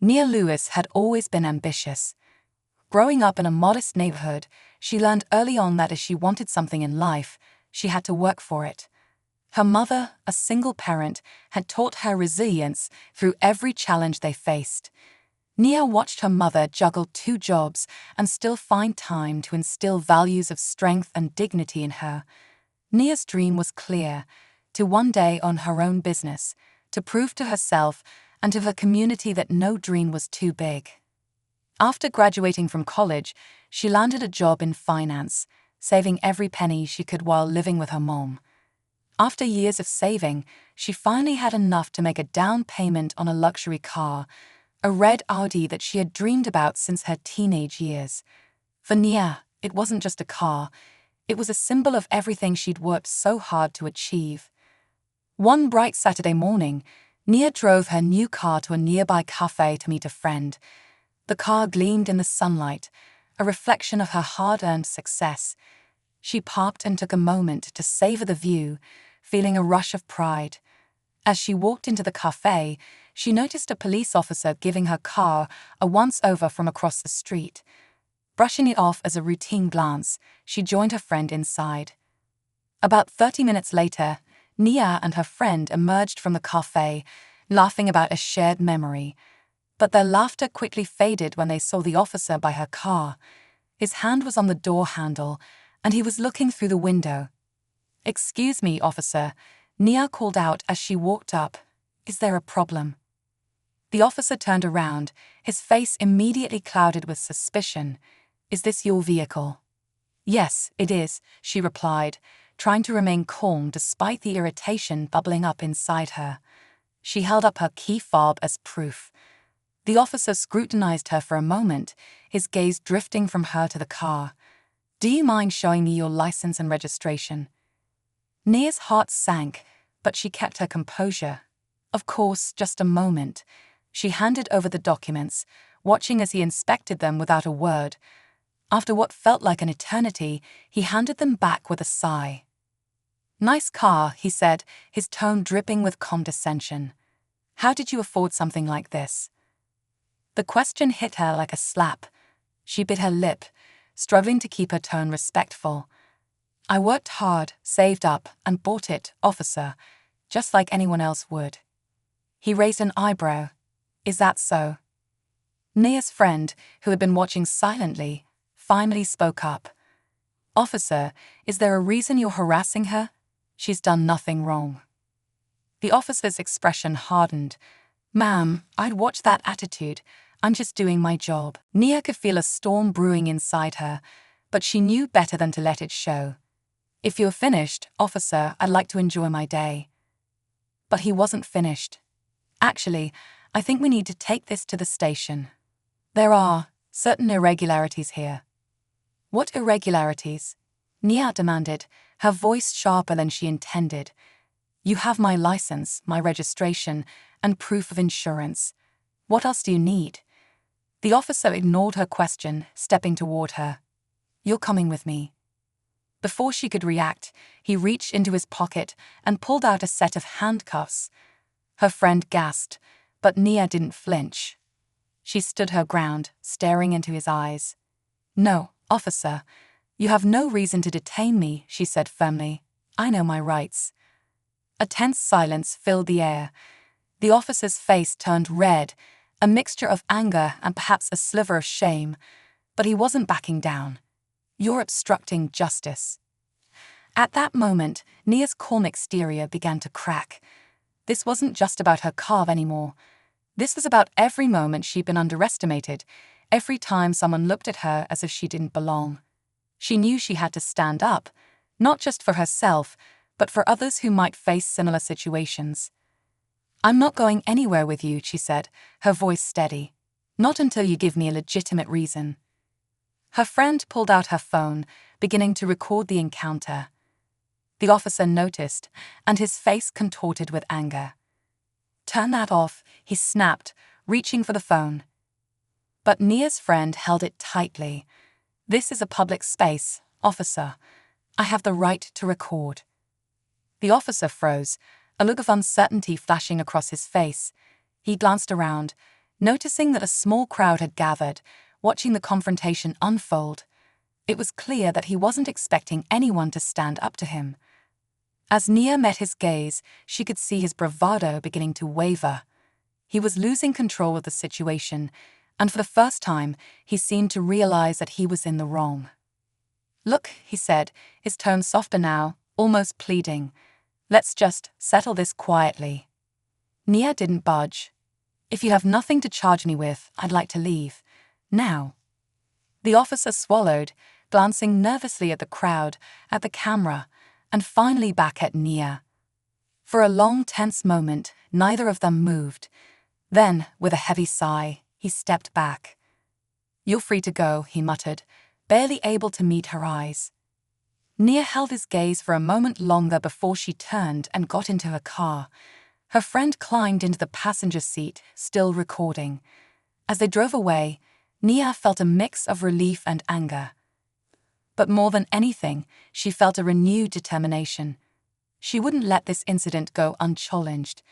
Nia Lewis had always been ambitious. Growing up in a modest neighborhood, she learned early on that if she wanted something in life, she had to work for it. Her mother, a single parent, had taught her resilience through every challenge they faced. Nia watched her mother juggle 2 jobs and still find time to instill values of strength and dignity in her. Nia's dream was clear: to one day own her own business, to prove to herself and to the community that no dream was too big. After graduating from college, she landed a job in finance, saving every penny she could while living with her mom. After years of saving, she finally had enough to make a down payment on a luxury car, a red Audi that she had dreamed about since her teenage years. For Nia, it wasn't just a car, it was a symbol of everything she'd worked so hard to achieve. One bright Saturday morning, Nia drove her new car to a nearby cafe to meet a friend. The car gleamed in the sunlight, a reflection of her hard-earned success. She parked and took a moment to savor the view, feeling a rush of pride. As she walked into the cafe, she noticed a police officer giving her car a once-over from across the street. Brushing it off as a routine glance, she joined her friend inside. About 30 minutes later, Nia and her friend emerged from the cafe, laughing about a shared memory. But their laughter quickly faded when they saw the officer by her car. His hand was on the door handle, and he was looking through the window. "Excuse me, officer," Nia called out as she walked up. "Is there a problem?" The officer turned around, his face immediately clouded with suspicion. "Is this your vehicle?" "Yes, it is," she replied, trying to remain calm despite the irritation bubbling up inside her. She held up her key fob as proof. The officer scrutinized her for a moment, his gaze drifting from her to the car. "Do you mind showing me your license and registration?" Nia's heart sank, but she kept her composure. "Of course, just a moment." She handed over the documents, watching as he inspected them without a word. After what felt like an eternity, he handed them back with a sigh. "Nice car," he said, his tone dripping with condescension. "How did you afford something like this?" The question hit her like a slap. She bit her lip, struggling to keep her tone respectful. "I worked hard, saved up, and bought it, officer, just like anyone else would." He raised an eyebrow. "Is that so?" Nia's friend, who had been watching silently, finally spoke up. "Officer, is there a reason you're harassing her? She's done nothing wrong." The officer's expression hardened. "Ma'am, I'd watch that attitude. I'm just doing my job." Nia could feel a storm brewing inside her, but she knew better than to let it show. "If you're finished, officer, I'd like to enjoy my day." But he wasn't finished. "Actually, I think we need to take this to the station. There are certain irregularities here." "What irregularities?" Nia demanded, her voice sharper than she intended. "You have my license, my registration, and proof of insurance. What else do you need?" The officer ignored her question, stepping toward her. "You're coming with me." Before she could react, he reached into his pocket and pulled out a set of handcuffs. Her friend gasped, but Nia didn't flinch. She stood her ground, staring into his eyes. "No, officer, you have no reason to detain me," she said firmly. "I know my rights." A tense silence filled the air. The officer's face turned red, a mixture of anger and perhaps a sliver of shame, but he wasn't backing down. "You're obstructing justice." At that moment, Nia's calm exterior began to crack. This wasn't just about her car anymore. This was about every moment she'd been underestimated, every time someone looked at her as if she didn't belong. She knew she had to stand up, not just for herself, but for others who might face similar situations. "I'm not going anywhere with you," she said, her voice steady. "Not until you give me a legitimate reason." Her friend pulled out her phone, beginning to record the encounter. The officer noticed, and his face contorted with anger. "Turn that off," he snapped, reaching for the phone. But Nia's friend held it tightly. "This is a public space, officer. I have the right to record." The officer froze, a look of uncertainty flashing across his face. He glanced around, Noticing that a small crowd had gathered, watching the confrontation unfold, it was clear that he wasn't expecting anyone to stand up to him. As Nia met his gaze, she could see his bravado beginning to waver. He was losing control of the situation, and for the first time, he seemed to realize that he was in the wrong. "Look," he said, his tone softer now, almost pleading. "Let's just settle this quietly." Nia didn't budge. "If you have nothing to charge me with, I'd like to leave. Now." The officer swallowed, glancing nervously at the crowd, at the camera, and finally back at Nia. For a long, tense moment, neither of them moved. Then, with a heavy sigh, he stepped back. "You're free to go," he muttered, barely able to meet her eyes. Nia held his gaze for a moment longer before she turned and got into her car. Her friend climbed into the passenger seat, still recording. As they drove away, Nia felt a mix of relief and anger. But more than anything, she felt a renewed determination. She wouldn't let this incident go unchallenged.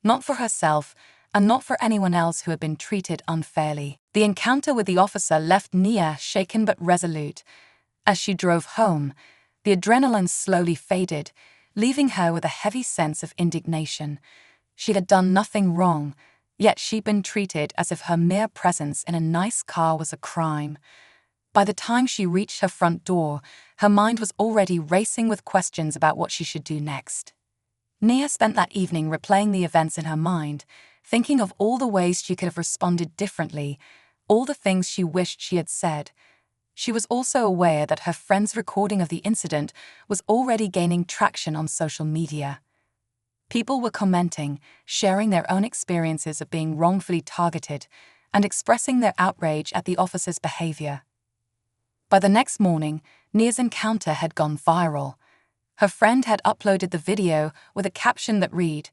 Not for herself, and not for anyone else who had been treated unfairly. The encounter with the officer left Nia shaken but resolute. As she drove home, the adrenaline slowly faded, leaving her with a heavy sense of indignation. She had done nothing wrong, yet she'd been treated as if her mere presence in a nice car was a crime. By the time she reached her front door, her mind was already racing with questions about what she should do next. Nia spent that evening replaying the events in her mind, thinking of all the ways she could have responded differently, all the things she wished she had said. She was also aware that her friend's recording of the incident was already gaining traction on social media. People were commenting, sharing their own experiences of being wrongfully targeted, and expressing their outrage at the officer's behavior. By the next morning, Nia's encounter had gone viral. Her friend had uploaded the video with a caption that read,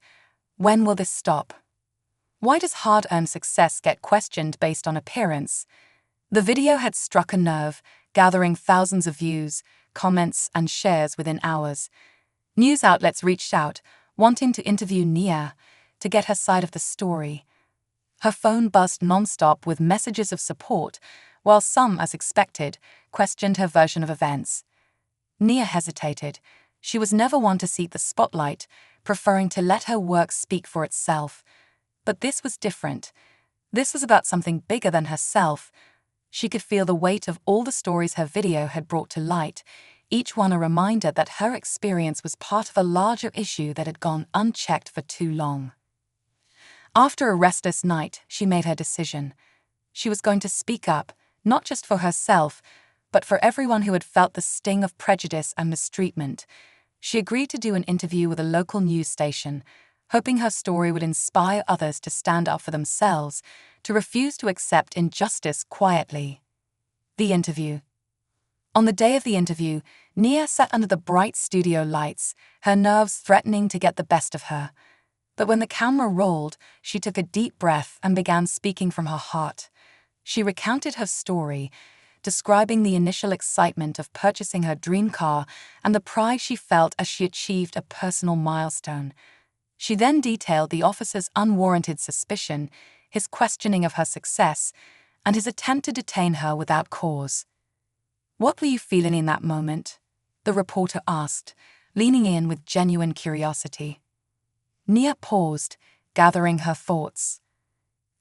"When will this stop? Why does hard-earned success get questioned based on appearance?" The video had struck a nerve, gathering thousands of views, comments, and shares within hours. News outlets reached out, wanting to interview Nia, to get her side of the story. Her phone buzzed nonstop with messages of support, while some, as expected, questioned her version of events. Nia hesitated. She was never one to seek the spotlight, preferring to let her work speak for itself. But this was different. This was about something bigger than herself. She could feel the weight of all the stories her video had brought to light, each one a reminder that her experience was part of a larger issue that had gone unchecked for too long. After a restless night, she made her decision. She was going to speak up, not just for herself, but for everyone who had felt the sting of prejudice and mistreatment. She agreed to do an interview with a local news station, hoping her story would inspire others to stand up for themselves, to refuse to accept injustice quietly. The interview. On the day of the interview, Nia sat under the bright studio lights, her nerves threatening to get the best of her. But when the camera rolled, she took a deep breath and began speaking from her heart. She recounted her story, describing the initial excitement of purchasing her dream car and the pride she felt as she achieved a personal milestone. She then detailed the officer's unwarranted suspicion, his questioning of her success, and his attempt to detain her without cause. "What were you feeling in that moment?" the reporter asked, leaning in with genuine curiosity. Nia paused, gathering her thoughts.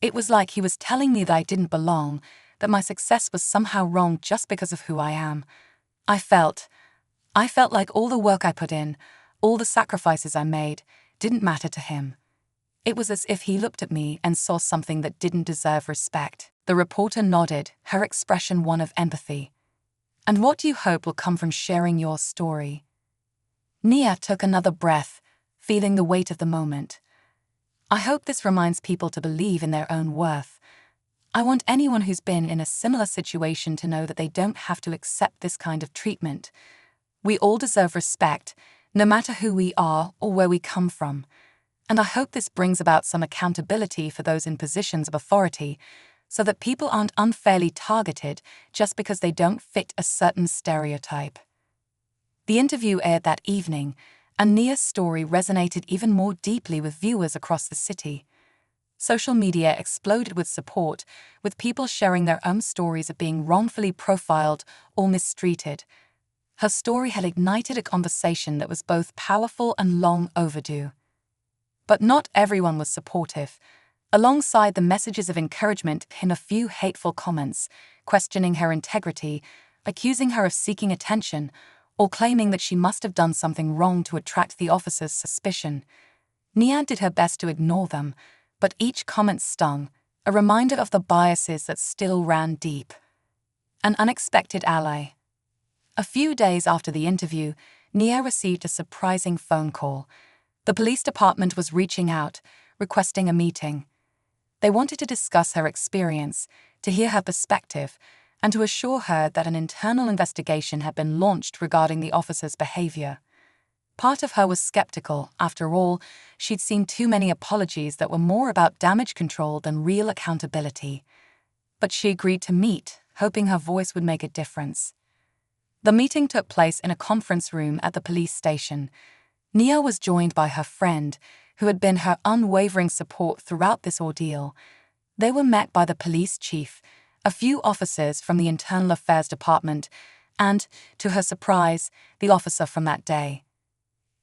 "It was like he was telling me that I didn't belong, that my success was somehow wrong just because of who I am. I felt like all the work I put in, all the sacrifices I made, didn't matter to him. It was as if he looked at me and saw something that didn't deserve respect." The reporter nodded, her expression one of empathy. "And what do you hope will come from sharing your story?" Nia took another breath, feeling the weight of the moment. "I hope this reminds people to believe in their own worth. I want anyone who's been in a similar situation to know that they don't have to accept this kind of treatment. We all deserve respect, no matter who we are or where we come from. And I hope this brings about some accountability for those in positions of authority, so that people aren't unfairly targeted just because they don't fit a certain stereotype." The interview aired that evening, and Nia's story resonated even more deeply with viewers across the city. Social media exploded with support, with people sharing their own stories of being wrongfully profiled or mistreated. Her story had ignited a conversation that was both powerful and long overdue. But not everyone was supportive. Alongside the messages of encouragement came a few hateful comments, questioning her integrity, accusing her of seeking attention, or claiming that she must have done something wrong to attract the officers' suspicion. Nia did her best to ignore them, but each comment stung, a reminder of the biases that still ran deep. An unexpected ally. A few days after the interview, Nia received a surprising phone call. The police department was reaching out, requesting a meeting. They wanted to discuss her experience, to hear her perspective, and to assure her that an internal investigation had been launched regarding the officer's behavior. Part of her was skeptical. After all, she'd seen too many apologies that were more about damage control than real accountability. But she agreed to meet, hoping her voice would make a difference. The meeting took place in a conference room at the police station. Nia was joined by her friend, who had been her unwavering support throughout this ordeal. They were met by the police chief, a few officers from the Internal Affairs Department, and, to her surprise, the officer from that day.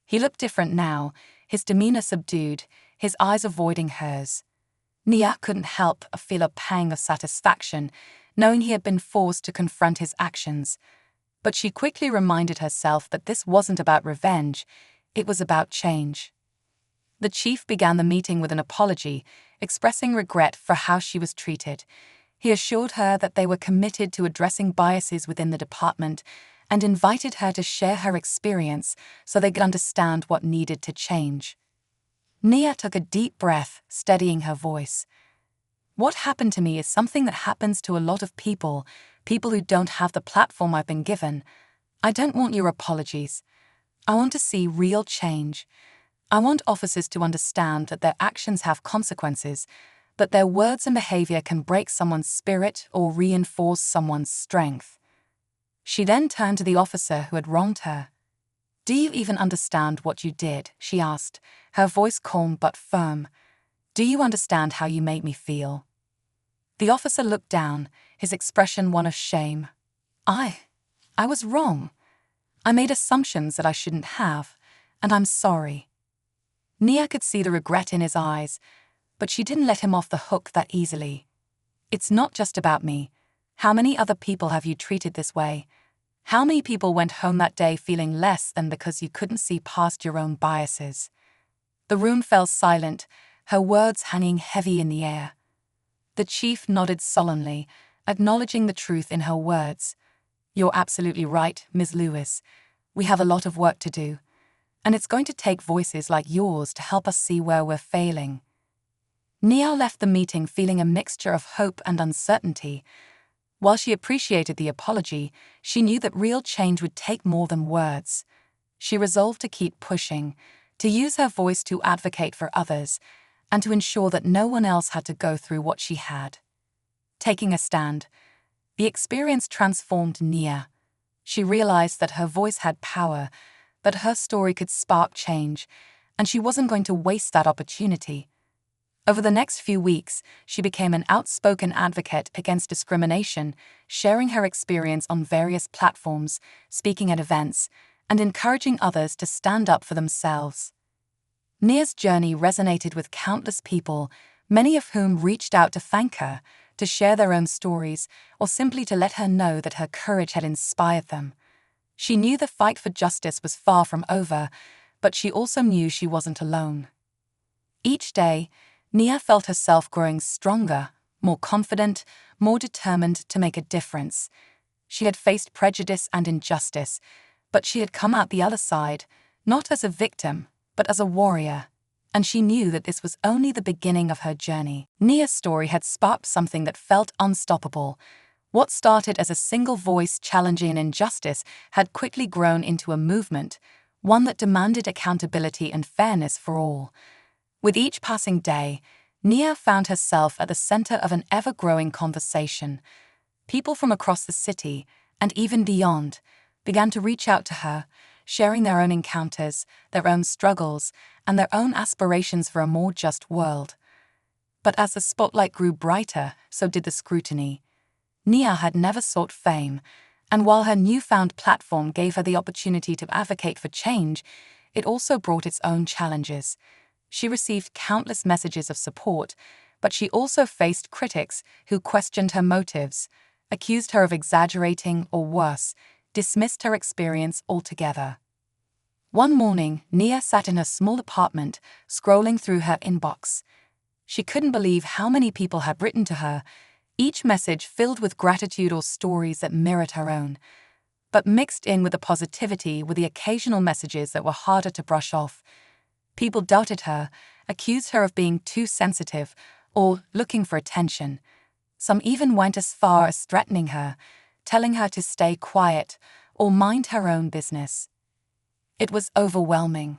He looked different now, his demeanor subdued, his eyes avoiding hers. Nia couldn't help but feel a pang of satisfaction, knowing he had been forced to confront his actions. But she quickly reminded herself that this wasn't about revenge, it was about change. The chief began the meeting with an apology, expressing regret for how she was treated. He assured her that they were committed to addressing biases within the department and invited her to share her experience so they could understand what needed to change. Nia took a deep breath, steadying her voice. What happened to me is something that happens to a lot of people who don't have the platform I've been given. I don't want your apologies. I want to see real change. I want officers to understand that their actions have consequences, that their words and behavior can break someone's spirit or reinforce someone's strength. She then turned to the officer who had wronged her. "Do you even understand what you did?" she asked, her voice calm but firm. "Do you understand how you made me feel?" The officer looked down, his expression one of shame. I was wrong. I made assumptions that I shouldn't have, and I'm sorry." Nia could see the regret in his eyes, but she didn't let him off the hook that easily. "It's not just about me. How many other people have you treated this way? How many people went home that day feeling less than because you couldn't see past your own biases?" The room fell silent, her words hanging heavy in the air. The chief nodded solemnly, acknowledging the truth in her words. "You're absolutely right, Ms. Lewis. We have a lot of work to do, and it's going to take voices like yours to help us see where we're failing." Nia left the meeting feeling a mixture of hope and uncertainty. While she appreciated the apology, she knew that real change would take more than words. She resolved to keep pushing, to use her voice to advocate for others, and to ensure that no one else had to go through what she had. Taking a stand, the experience transformed Nia. She realized that her voice had power, that her story could spark change, and she wasn't going to waste that opportunity. Over the next few weeks, she became an outspoken advocate against discrimination, sharing her experience on various platforms, speaking at events, and encouraging others to stand up for themselves. Nia's journey resonated with countless people, many of whom reached out to thank her, to share their own stories, or simply to let her know that her courage had inspired them. She knew the fight for justice was far from over, but she also knew she wasn't alone. Each day, Nia felt herself growing stronger, more confident, more determined to make a difference. She had faced prejudice and injustice, but she had come out the other side, not as a victim, but as a warrior. And she knew that this was only the beginning of her journey. Nia's story had sparked something that felt unstoppable. What started as a single voice challenging an injustice had quickly grown into a movement, one that demanded accountability and fairness for all. With each passing day, Nia found herself at the center of an ever-growing conversation. People from across the city, and even beyond, began to reach out to her, sharing their own encounters, their own struggles, and their own aspirations for a more just world. But as the spotlight grew brighter, so did the scrutiny. Nia had never sought fame, and while her newfound platform gave her the opportunity to advocate for change, it also brought its own challenges. She received countless messages of support, but she also faced critics who questioned her motives, accused her of exaggerating, or worse, dismissed her experience altogether. One morning, Nia sat in her small apartment, scrolling through her inbox. She couldn't believe how many people had written to her, each message filled with gratitude or stories that mirrored her own. But mixed in with the positivity were the occasional messages that were harder to brush off. People doubted her, accused her of being too sensitive, or looking for attention. Some even went as far as threatening her, telling her to stay quiet or mind her own business. It was overwhelming.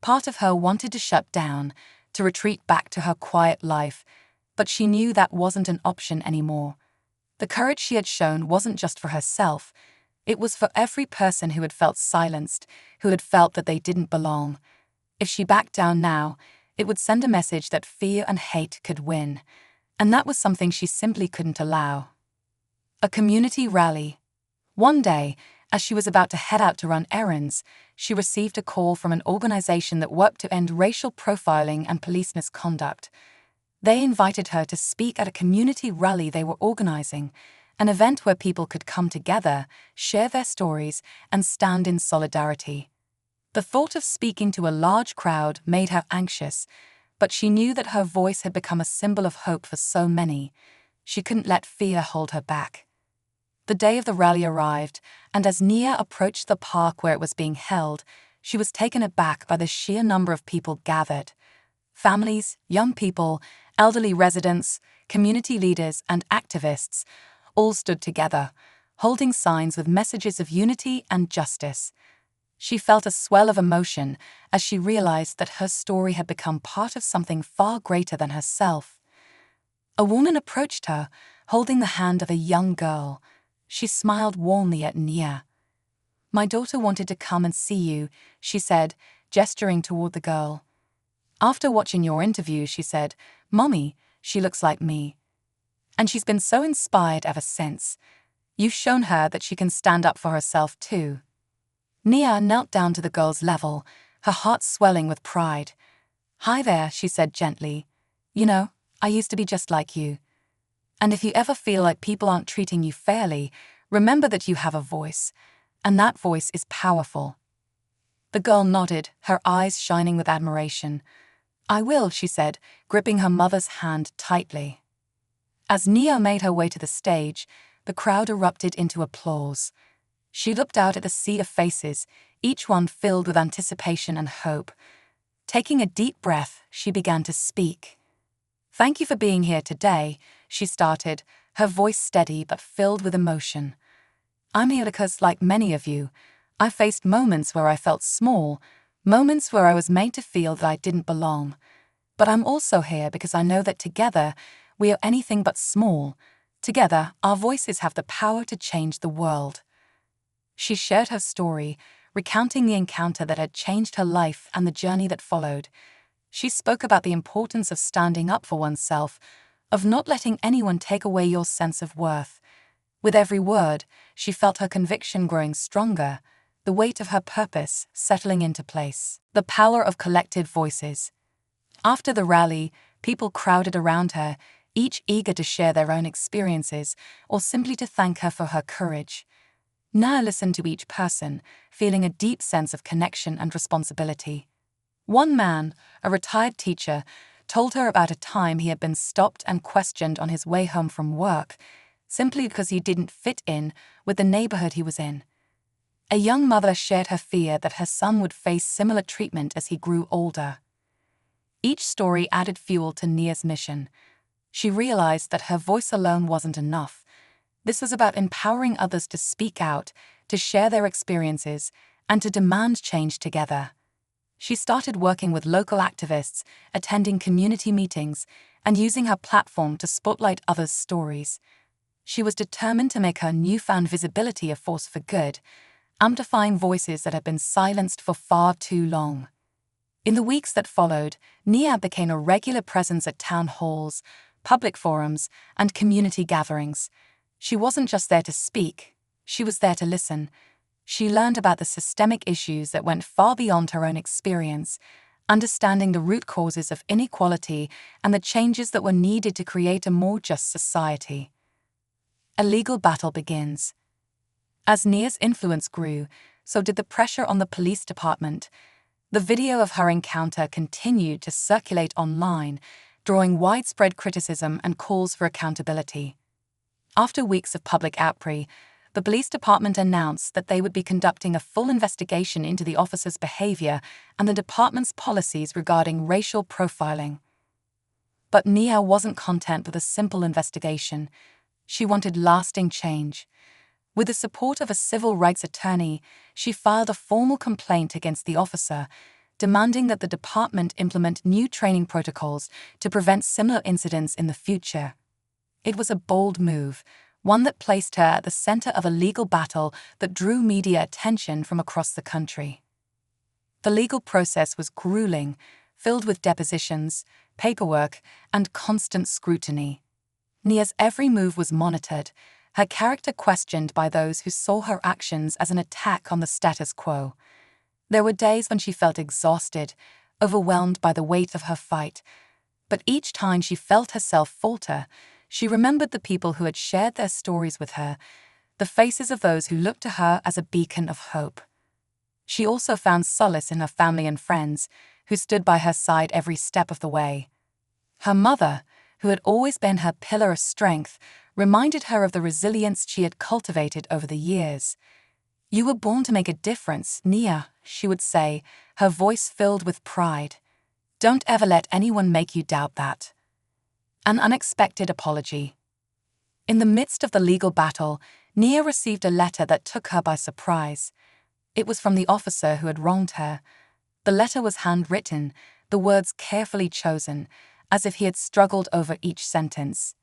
Part of her wanted to shut down, to retreat back to her quiet life, but she knew that wasn't an option anymore. The courage she had shown wasn't just for herself, it was for every person who had felt silenced, who had felt that they didn't belong. If she backed down now, it would send a message that fear and hate could win, and that was something she simply couldn't allow. A community rally. One day, as she was about to head out to run errands, she received a call from an organization that worked to end racial profiling and police misconduct. They invited her to speak at a community rally they were organizing, an event where people could come together, share their stories, and stand in solidarity. The thought of speaking to a large crowd made her anxious, but she knew that her voice had become a symbol of hope for so many. She couldn't let fear hold her back. The day of the rally arrived, and as Nia approached the park where it was being held, she was taken aback by the sheer number of people gathered. Families, young people, elderly residents, community leaders, and activists all stood together, holding signs with messages of unity and justice. She felt a swell of emotion as she realized that her story had become part of something far greater than herself. A woman approached her, holding the hand of a young girl. She smiled warmly at Nia. "My daughter wanted to come and see you," she said, gesturing toward the girl. "After watching your interview," she said, "Mommy, she looks like me." And she's been so inspired ever since. You've shown her that she can stand up for herself too. Nia knelt down to the girl's level, her heart swelling with pride. "Hi there," she said gently. "You know, I used to be just like you. And if you ever feel like people aren't treating you fairly, remember that you have a voice, and that voice is powerful." The girl nodded, her eyes shining with admiration. "I will," she said, gripping her mother's hand tightly. As Nia made her way to the stage, the crowd erupted into applause. She looked out at the sea of faces, each one filled with anticipation and hope. Taking a deep breath, she began to speak. "Thank you for being here today," she started, her voice steady but filled with emotion. "I'm here because, like many of you, I faced moments where I felt small, moments where I was made to feel that I didn't belong. But I'm also here because I know that together, we are anything but small. Together, our voices have the power to change the world." She shared her story, recounting the encounter that had changed her life and the journey that followed. She spoke about the importance of standing up for oneself, of not letting anyone take away your sense of worth. With every word, she felt her conviction growing stronger, the weight of her purpose settling into place. The power of collective voices. After the rally, people crowded around her, each eager to share their own experiences or simply to thank her for her courage. Nia listened to each person, feeling a deep sense of connection and responsibility. One man, a retired teacher, told her about a time he had been stopped and questioned on his way home from work, simply because he didn't fit in with the neighborhood he was in. A young mother shared her fear that her son would face similar treatment as he grew older. Each story added fuel to Nia's mission. She realized that her voice alone wasn't enough. This was about empowering others to speak out, to share their experiences, and to demand change together. She started working with local activists, attending community meetings, and using her platform to spotlight others' stories. She was determined to make her newfound visibility a force for good, amplifying voices that had been silenced for far too long. In the weeks that followed, Nia became a regular presence at town halls, public forums, and community gatherings. She wasn't just there to speak, she was there to listen. She learned about the systemic issues that went far beyond her own experience, understanding the root causes of inequality and the changes that were needed to create a more just society. A legal battle begins. As Nia's influence grew, so did the pressure on the police department. The video of her encounter continued to circulate online, drawing widespread criticism and calls for accountability. After weeks of public outcry, the police department announced that they would be conducting a full investigation into the officer's behavior and the department's policies regarding racial profiling. But Nia wasn't content with a simple investigation. She wanted lasting change. With the support of a civil rights attorney, she filed a formal complaint against the officer, demanding that the department implement new training protocols to prevent similar incidents in the future. It was a bold move, one that placed her at the center of a legal battle that drew media attention from across the country. The legal process was grueling, filled with depositions, paperwork, and constant scrutiny. Nia's every move was monitored, her character questioned by those who saw her actions as an attack on the status quo. There were days when she felt exhausted, overwhelmed by the weight of her fight. But each time she felt herself falter, she remembered the people who had shared their stories with her, the faces of those who looked to her as a beacon of hope. She also found solace in her family and friends, who stood by her side every step of the way. Her mother, who had always been her pillar of strength, reminded her of the resilience she had cultivated over the years. "You were born to make a difference, Nia," she would say, her voice filled with pride. "Don't ever let anyone make you doubt that." An unexpected apology. In the midst of the legal battle, Nia received a letter that took her by surprise. It was from the officer who had wronged her. The letter was handwritten, the words carefully chosen, as if he had struggled over each sentence.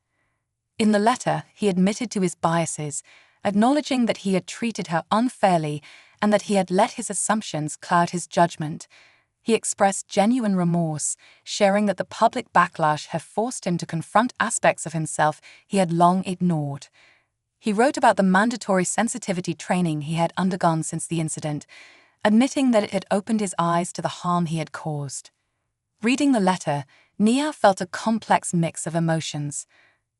In the letter, he admitted to his biases, acknowledging that he had treated her unfairly and that he had let his assumptions cloud his judgment. He expressed genuine remorse, sharing that the public backlash had forced him to confront aspects of himself he had long ignored. He wrote about the mandatory sensitivity training he had undergone since the incident, admitting that it had opened his eyes to the harm he had caused. Reading the letter, Nia felt a complex mix of emotions.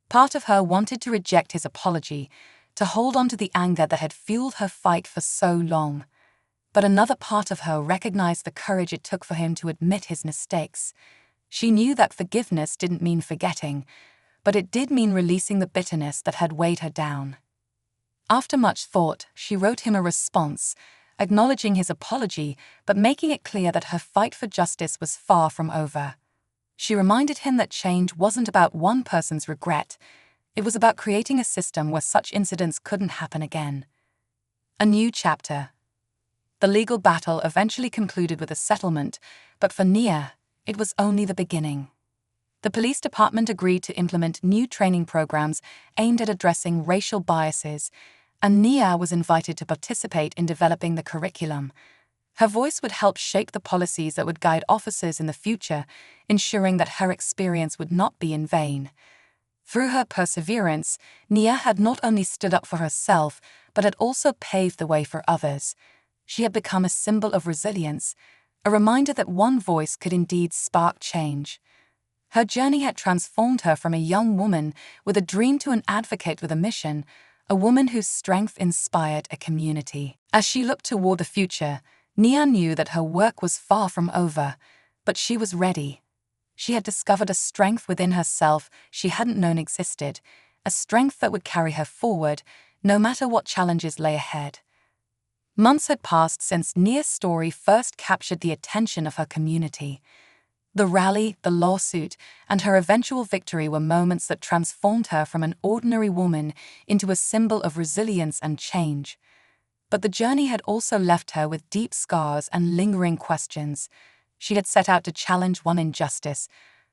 Part of her wanted to reject his apology, to hold on to the anger that had fueled her fight for so long. But another part of her recognized the courage it took for him to admit his mistakes. She knew that forgiveness didn't mean forgetting, but it did mean releasing the bitterness that had weighed her down. After much thought, she wrote him a response, acknowledging his apology but making it clear that her fight for justice was far from over. She reminded him that change wasn't about one person's regret. It was about creating a system where such incidents couldn't happen again. A new chapter. The legal battle eventually concluded with a settlement, but for Nia, it was only the beginning. The police department agreed to implement new training programs aimed at addressing racial biases, and Nia was invited to participate in developing the curriculum. Her voice would help shape the policies that would guide officers in the future, ensuring that her experience would not be in vain. Through her perseverance, Nia had not only stood up for herself, but had also paved the way for others. She had become a symbol of resilience, a reminder that one voice could indeed spark change. Her journey had transformed her from a young woman with a dream to an advocate with a mission, a woman whose strength inspired a community. As she looked toward the future, Nia knew that her work was far from over, but she was ready. She had discovered a strength within herself she hadn't known existed, a strength that would carry her forward, no matter what challenges lay ahead. Months had passed since Nia's story first captured the attention of her community. The rally, the lawsuit, and her eventual victory were moments that transformed her from an ordinary woman into a symbol of resilience and change. But the journey had also left her with deep scars and lingering questions. She had set out to challenge one injustice,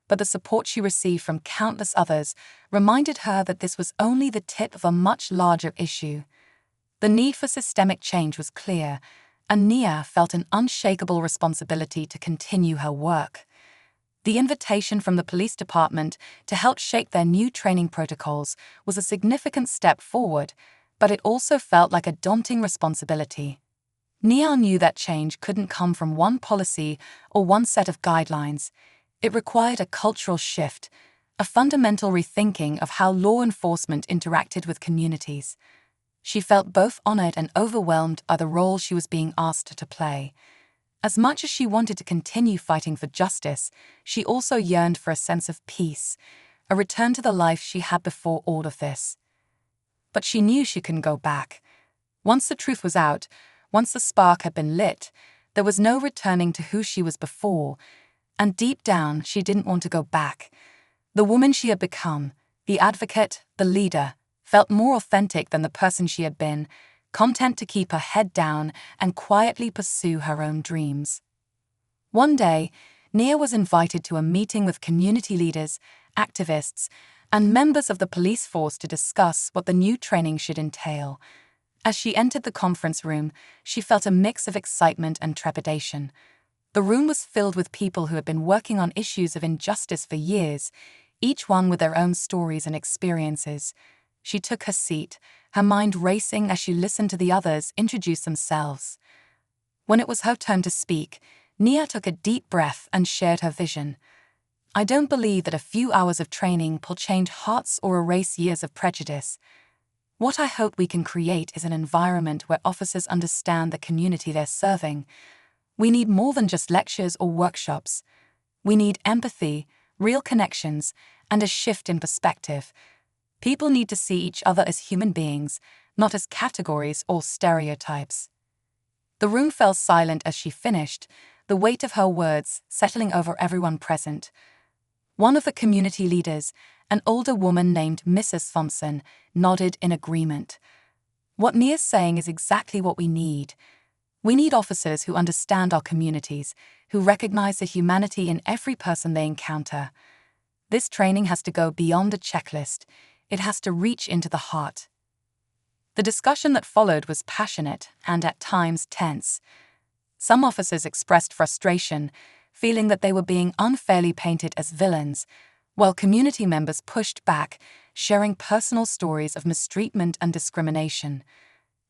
but the support she received from countless others reminded her that this was only the tip of a much larger issue. The need for systemic change was clear, and Nia felt an unshakable responsibility to continue her work. The invitation from the police department to help shape their new training protocols was a significant step forward, but it also felt like a daunting responsibility. Nia knew that change couldn't come from one policy or one set of guidelines. It required a cultural shift, a fundamental rethinking of how law enforcement interacted with communities. She felt both honored and overwhelmed by the role she was being asked to play. As much as she wanted to continue fighting for justice, she also yearned for a sense of peace, a return to the life she had before all of this. But she knew she couldn't go back. Once the truth was out, once the spark had been lit, there was no returning to who she was before, and deep down she didn't want to go back. The woman she had become, the advocate, the leader, felt more authentic than the person she had been, content to keep her head down and quietly pursue her own dreams. One day, Nia was invited to a meeting with community leaders, activists, and members of the police force to discuss what the new training should entail. As she entered the conference room, she felt a mix of excitement and trepidation. The room was filled with people who had been working on issues of injustice for years, each one with their own stories and experiences. She took her seat, her mind racing as she listened to the others introduce themselves. When it was her turn to speak, Nia took a deep breath and shared her vision. "I don't believe that a few hours of training will change hearts or erase years of prejudice. What I hope we can create is an environment where officers understand the community they're serving. We need more than just lectures or workshops. We need empathy, real connections, and a shift in perspective. People need to see each other as human beings, not as categories or stereotypes." The room fell silent as she finished, the weight of her words settling over everyone present. One of the community leaders, an older woman named Mrs. Thompson, nodded in agreement. "What Nia's saying is exactly what we need. We need officers who understand our communities, who recognize the humanity in every person they encounter. This training has to go beyond a checklist. It has to reach into the heart." The discussion that followed was passionate and at times tense. Some officers expressed frustration, feeling that they were being unfairly painted as villains, while community members pushed back, sharing personal stories of mistreatment and discrimination.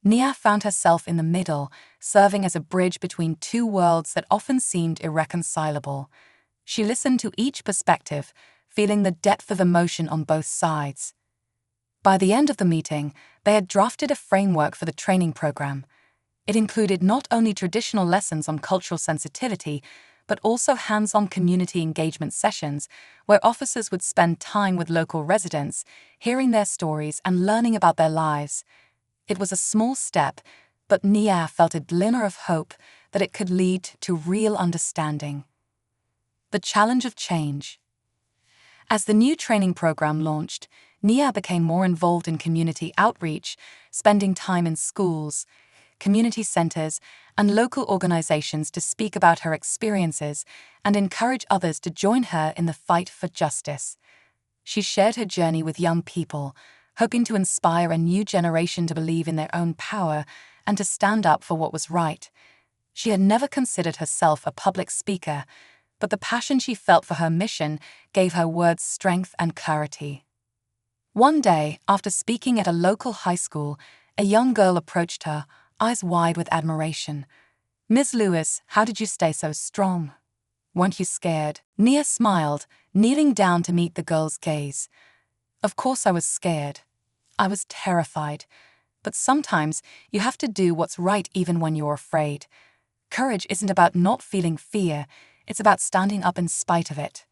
Nia found herself in the middle, serving as a bridge between two worlds that often seemed irreconcilable. She listened to each perspective, feeling the depth of emotion on both sides. By the end of the meeting, they had drafted a framework for the training program. It included not only traditional lessons on cultural sensitivity, but also hands-on community engagement sessions where officers would spend time with local residents, hearing their stories and learning about their lives. It was a small step, but Nia felt a glimmer of hope that it could lead to real understanding. The challenge of change. As the new training program launched, Nia became more involved in community outreach, spending time in schools, community centers, and local organizations to speak about her experiences and encourage others to join her in the fight for justice. She shared her journey with young people, hoping to inspire a new generation to believe in their own power and to stand up for what was right. She had never considered herself a public speaker, but the passion she felt for her mission gave her words strength and clarity. One day, after speaking at a local high school, a young girl approached her, eyes wide with admiration. "Ms. Lewis, how did you stay so strong? Weren't you scared?" Nia smiled, kneeling down to meet the girl's gaze. "Of course I was scared. I was terrified. But sometimes you have to do what's right even when you're afraid. Courage isn't about not feeling fear, it's about standing up in spite of it."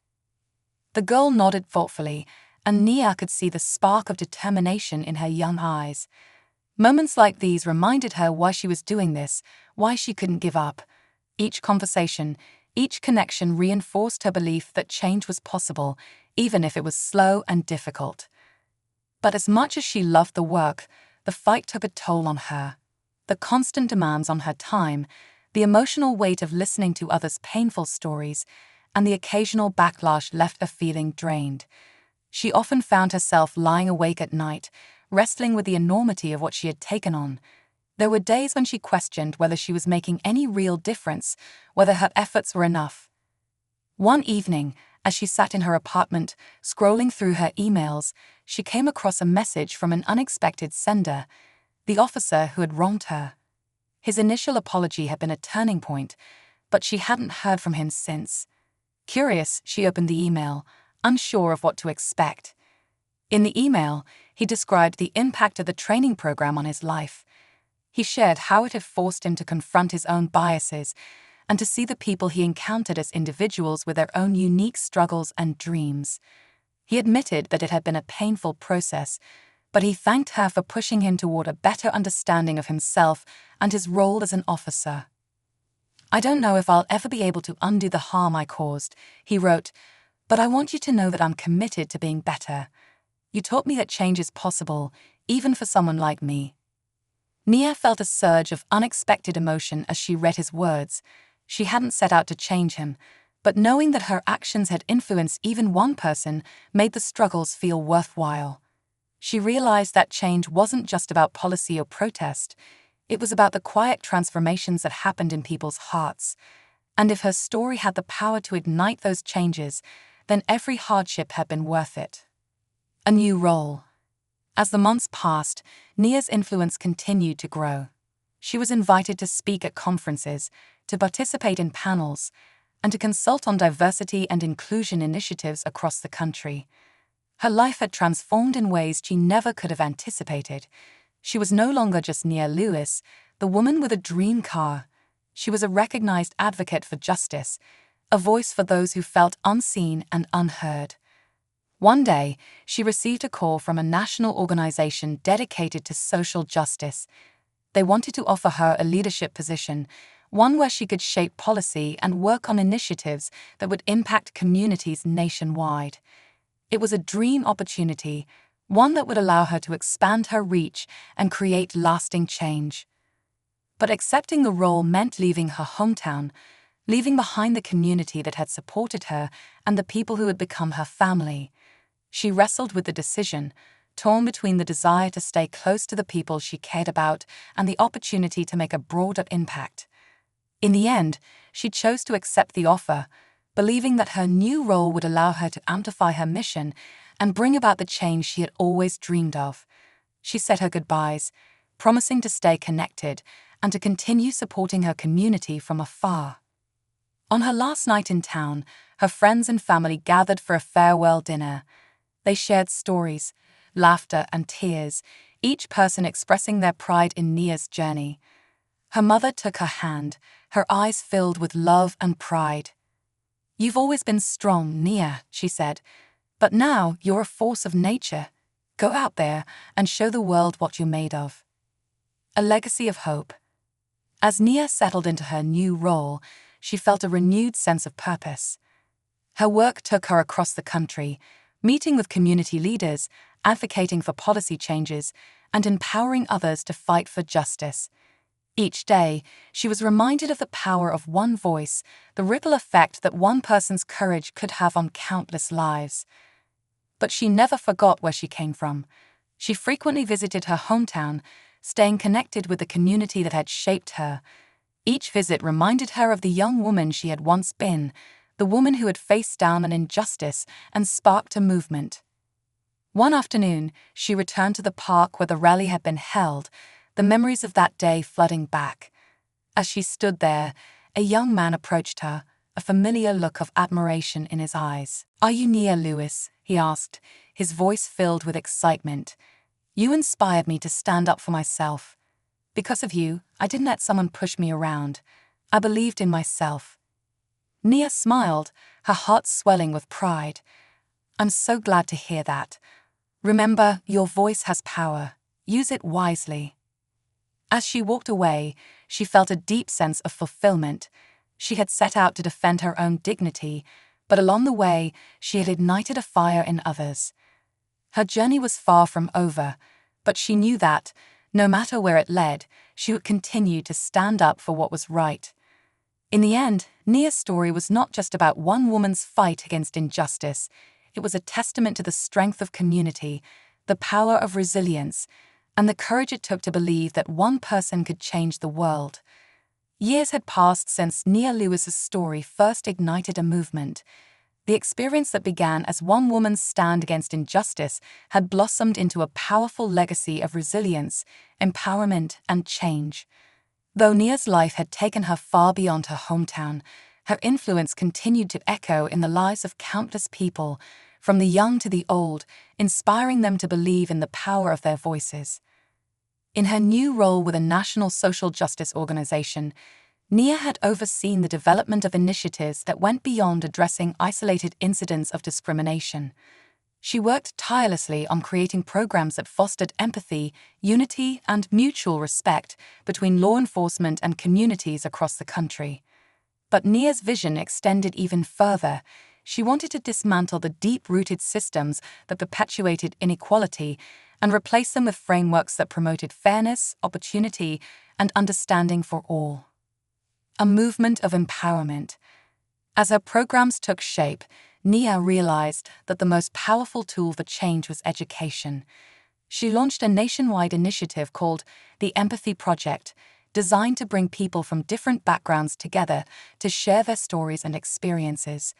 The girl nodded thoughtfully, and Nia could see the spark of determination in her young eyes. Moments like these reminded her why she was doing this, why she couldn't give up. Each conversation, each connection reinforced her belief that change was possible, even if it was slow and difficult. But as much as she loved the work, the fight took a toll on her. The constant demands on her time, the emotional weight of listening to others' painful stories, and the occasional backlash left her feeling drained. She often found herself lying awake at night, wrestling with the enormity of what she had taken on. There were days when she questioned whether she was making any real difference, whether her efforts were enough. One evening, as she sat in her apartment, scrolling through her emails, she came across a message from an unexpected sender, the officer who had wronged her. His initial apology had been a turning point, but she hadn't heard from him since. Curious, she opened the email, unsure of what to expect. In the email, he described the impact of the training program on his life. He shared how it had forced him to confront his own biases and to see the people he encountered as individuals with their own unique struggles and dreams. He admitted that it had been a painful process, but he thanked her for pushing him toward a better understanding of himself and his role as an officer. "I don't know if I'll ever be able to undo the harm I caused," he wrote, "but I want you to know that I'm committed to being better. You taught me that change is possible, even for someone like me." Nia felt a surge of unexpected emotion as she read his words. She hadn't set out to change him, but knowing that her actions had influenced even one person made the struggles feel worthwhile. She realized that change wasn't just about policy or protest. It was about the quiet transformations that happened in people's hearts. And if her story had the power to ignite those changes, then every hardship had been worth it. A new role. As the months passed, Nia's influence continued to grow. She was invited to speak at conferences, to participate in panels, and to consult on diversity and inclusion initiatives across the country. Her life had transformed in ways she never could have anticipated. She was no longer just Nia Lewis, the woman with a dream car. She was a recognized advocate for justice, a voice for those who felt unseen and unheard. One day, she received a call from a national organization dedicated to social justice. They wanted to offer her a leadership position, one where she could shape policy and work on initiatives that would impact communities nationwide. It was a dream opportunity, one that would allow her to expand her reach and create lasting change. But accepting the role meant leaving her hometown, leaving behind the community that had supported her and the people who had become her family. She wrestled with the decision, torn between the desire to stay close to the people she cared about and the opportunity to make a broader impact. In the end, she chose to accept the offer, believing that her new role would allow her to amplify her mission and bring about the change she had always dreamed of. She said her goodbyes, promising to stay connected and to continue supporting her community from afar. On her last night in town, her friends and family gathered for a farewell dinner. They shared stories, laughter, and tears, each person expressing their pride in Nia's journey. Her mother took her hand, her eyes filled with love and pride. "You've always been strong, Nia," she said, "but now you're a force of nature. Go out there and show the world what you're made of." A legacy of hope. As Nia settled into her new role, she felt a renewed sense of purpose. Her work took her across the country, meeting with community leaders, advocating for policy changes, and empowering others to fight for justice. Each day, she was reminded of the power of one voice, the ripple effect that one person's courage could have on countless lives. But she never forgot where she came from. She frequently visited her hometown, staying connected with the community that had shaped her. Each visit reminded her of the young woman she had once been, the woman who had faced down an injustice and sparked a movement. One afternoon, she returned to the park where the rally had been held, the memories of that day flooding back. As she stood there, a young man approached her, a familiar look of admiration in his eyes. "Are you Nia Lewis?" he asked, his voice filled with excitement. "You inspired me to stand up for myself. Because of you, I didn't let someone push me around. I believed in myself." Nia smiled, her heart swelling with pride. "I'm so glad to hear that. Remember, your voice has power. Use it wisely." As she walked away, she felt a deep sense of fulfillment. She had set out to defend her own dignity, but along the way, she had ignited a fire in others. Her journey was far from over, but she knew that, no matter where it led, she would continue to stand up for what was right. In the end, Nia's story was not just about one woman's fight against injustice. It was a testament to the strength of community, the power of resilience, and the courage it took to believe that one person could change the world. Years had passed since Nia Lewis's story first ignited a movement. The experience that began as one woman's stand against injustice had blossomed into a powerful legacy of resilience, empowerment, and change. Though Nia's life had taken her far beyond her hometown, her influence continued to echo in the lives of countless people, from the young to the old, inspiring them to believe in the power of their voices. In her new role with a national social justice organization, Nia had overseen the development of initiatives that went beyond addressing isolated incidents of discrimination. She worked tirelessly on creating programs that fostered empathy, unity, and mutual respect between law enforcement and communities across the country. But Nia's vision extended even further. She wanted to dismantle the deep-rooted systems that perpetuated inequality and replace them with frameworks that promoted fairness, opportunity, and understanding for all. A movement of empowerment. As her programs took shape, Nia realized that the most powerful tool for change was education. She launched a nationwide initiative called the Empathy Project, designed to bring people from different backgrounds together to share their stories and experiences.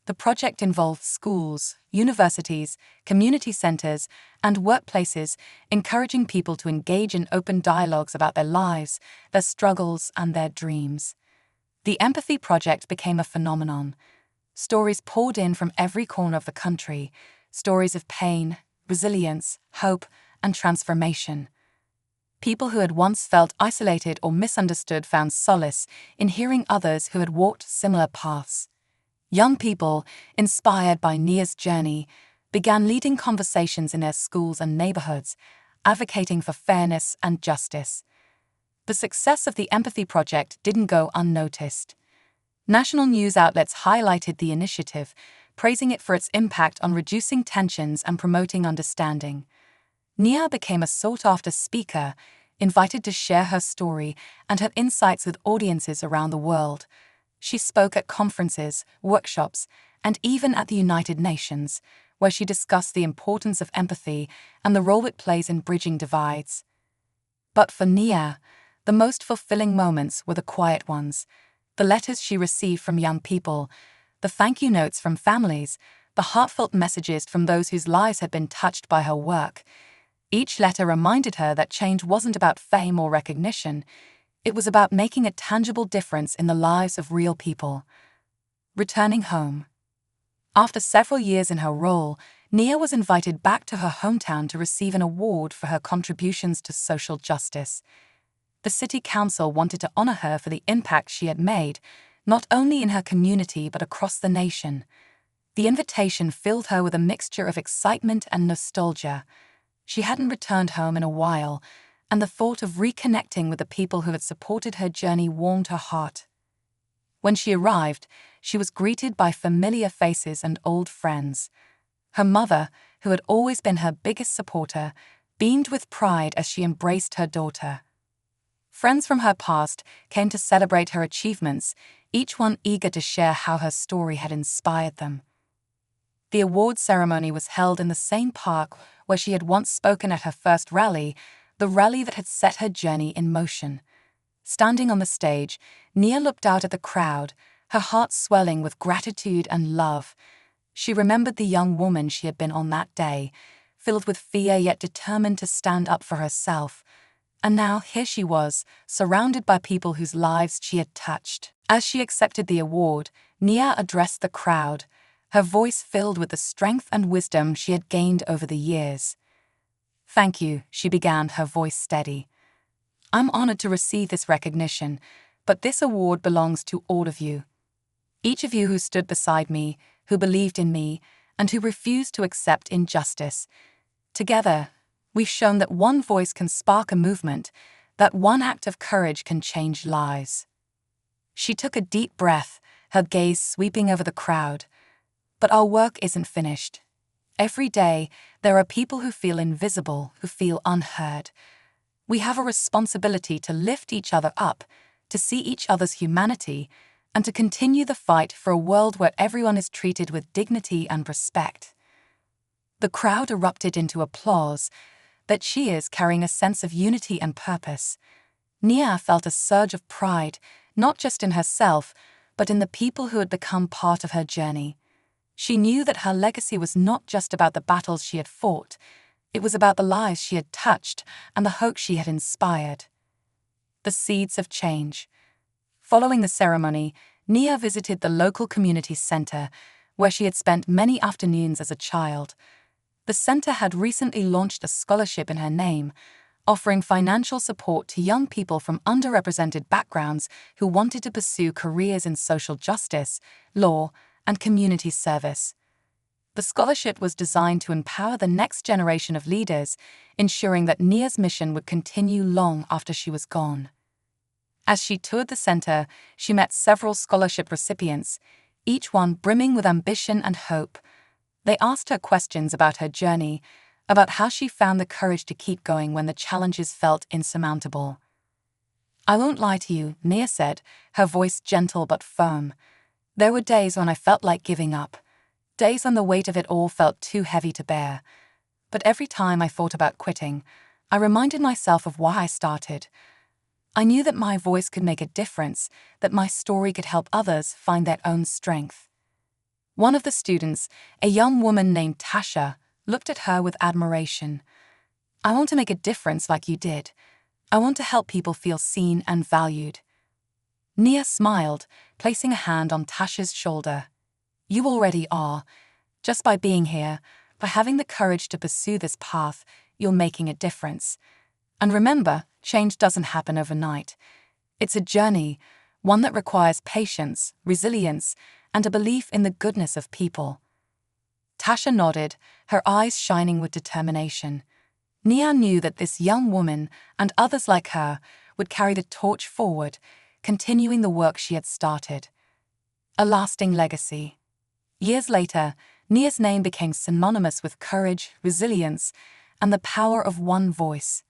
The project involved schools, universities, community centers, and workplaces, encouraging people to engage in open dialogues about their lives, their struggles, and their dreams. The Empathy Project became a phenomenon. Stories poured in from every corner of the country, stories of pain, resilience, hope, and transformation. People who had once felt isolated or misunderstood found solace in hearing others who had walked similar paths. Young people, inspired by Nia's journey, began leading conversations in their schools and neighborhoods, advocating for fairness and justice. The success of the Empathy Project didn't go unnoticed. National news outlets highlighted the initiative, praising it for its impact on reducing tensions and promoting understanding. Nia became a sought-after speaker, invited to share her story and her insights with audiences around the world. She spoke at conferences, workshops, and even at the United Nations, where she discussed the importance of empathy and the role it plays in bridging divides. But for Nia, the most fulfilling moments were the quiet ones. The letters she received from young people, the thank you notes from families, the heartfelt messages from those whose lives had been touched by her work. Each letter reminded her that change wasn't about fame or recognition. It was about making a tangible difference in the lives of real people. Returning home. After several years in her role, Nia was invited back to her hometown to receive an award for her contributions to social justice. The city council wanted to honor her for the impact she had made, not only in her community but across the nation. The invitation filled her with a mixture of excitement and nostalgia. She hadn't returned home in a while, and the thought of reconnecting with the people who had supported her journey warmed her heart. When she arrived, she was greeted by familiar faces and old friends. Her mother, who had always been her biggest supporter, beamed with pride as she embraced her daughter. Friends from her past came to celebrate her achievements, each one eager to share how her story had inspired them. The award ceremony was held in the same park where she had once spoken at her first rally, the rally that had set her journey in motion. Standing on the stage, Nia looked out at the crowd, her heart swelling with gratitude and love. She remembered the young woman she had been on that day, filled with fear yet determined to stand up for herself. And now here she was, surrounded by people whose lives she had touched. As she accepted the award, Nia addressed the crowd, her voice filled with the strength and wisdom she had gained over the years. "Thank you," she began, her voice steady. "I'm honored to receive this recognition, but this award belongs to all of you. Each of you who stood beside me, who believed in me, and who refused to accept injustice. Together, we've shown that one voice can spark a movement, that one act of courage can change lives." She took a deep breath, her gaze sweeping over the crowd. But our work isn't finished. Every day, there are people who feel invisible, who feel unheard. We have a responsibility to lift each other up, to see each other's humanity, and to continue the fight for a world where everyone is treated with dignity and respect. The crowd erupted into applause. that she is carrying a sense of unity and purpose. Nia felt a surge of pride, not just in herself, but in the people who had become part of her journey. She knew that her legacy was not just about the battles she had fought, it was about the lives she had touched and the hope she had inspired. The seeds of change. Following the ceremony, Nia visited the local community center, where she had spent many afternoons as a child. The center had recently launched a scholarship in her name, offering financial support to young people from underrepresented backgrounds who wanted to pursue careers in social justice, law, and community service. The scholarship was designed to empower the next generation of leaders, ensuring that Nia's mission would continue long after she was gone. As she toured the center, she met several scholarship recipients, each one brimming with ambition and hope. They asked her questions about her journey, about how she found the courage to keep going when the challenges felt insurmountable. "I won't lie to you," Nia said, her voice gentle but firm. "There were days when I felt like giving up, days when the weight of it all felt too heavy to bear. But every time I thought about quitting, I reminded myself of why I started. I knew that my voice could make a difference, that my story could help others find their own strength." One of the students, a young woman named Tasha, looked at her with admiration. "I want to make a difference like you did. I want to help people feel seen and valued." Nia smiled, placing a hand on Tasha's shoulder. "You already are. Just by being here, by having the courage to pursue this path, you're making a difference. And remember, change doesn't happen overnight. It's a journey, one that requires patience, resilience, and a belief in the goodness of people." Tasha nodded, her eyes shining with determination. Nia knew that this young woman and others like her would carry the torch forward, continuing the work she had started. A lasting legacy. Years later, Nia's name became synonymous with courage, resilience, and the power of one voice.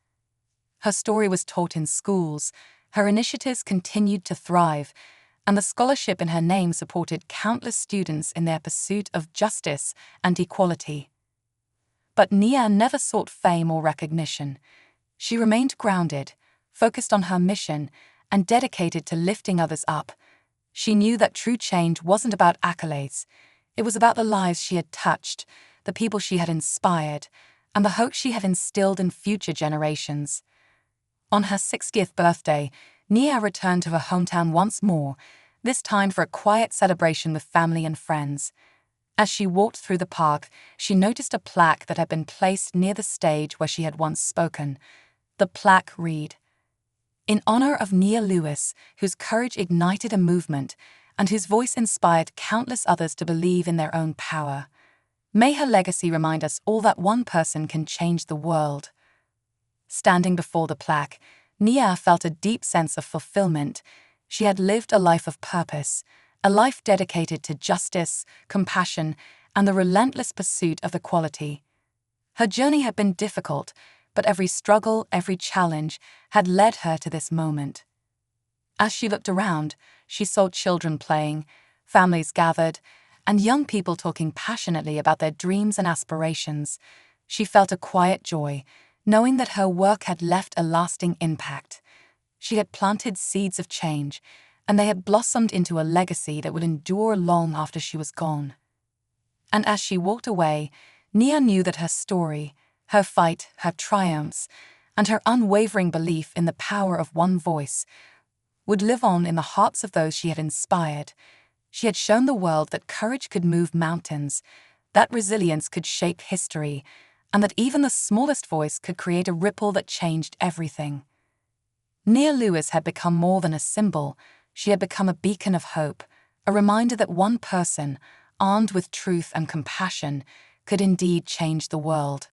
Her story was taught in schools, her initiatives continued to thrive, and the scholarship in her name supported countless students in their pursuit of justice and equality. But Nia never sought fame or recognition. She remained grounded, focused on her mission, and dedicated to lifting others up. She knew that true change wasn't about accolades. It was about the lives she had touched, the people she had inspired, and the hope she had instilled in future generations. On her 60th birthday, Nia returned to her hometown once more, this time for a quiet celebration with family and friends. As she walked through the park, she noticed a plaque that had been placed near the stage where she had once spoken. The plaque read, "In honor of Nia Lewis, whose courage ignited a movement and whose voice inspired countless others to believe in their own power. May her legacy remind us all that one person can change the world." Standing before the plaque, Nia felt a deep sense of fulfillment. She had lived a life of purpose, a life dedicated to justice, compassion, and the relentless pursuit of equality. Her journey had been difficult, but every struggle, every challenge had led her to this moment. As she looked around, she saw children playing, families gathered, and young people talking passionately about their dreams and aspirations. She felt a quiet joy, knowing that her work had left a lasting impact. She had planted seeds of change, and they had blossomed into a legacy that would endure long after she was gone. And as she walked away, Nia knew that her story, her fight, her triumphs, and her unwavering belief in the power of one voice would live on in the hearts of those she had inspired. She had shown the world that courage could move mountains, that resilience could shape history, and that even the smallest voice could create a ripple that changed everything. Nia Lewis had become more than a symbol. She had become a beacon of hope, a reminder that one person, armed with truth and compassion, could indeed change the world.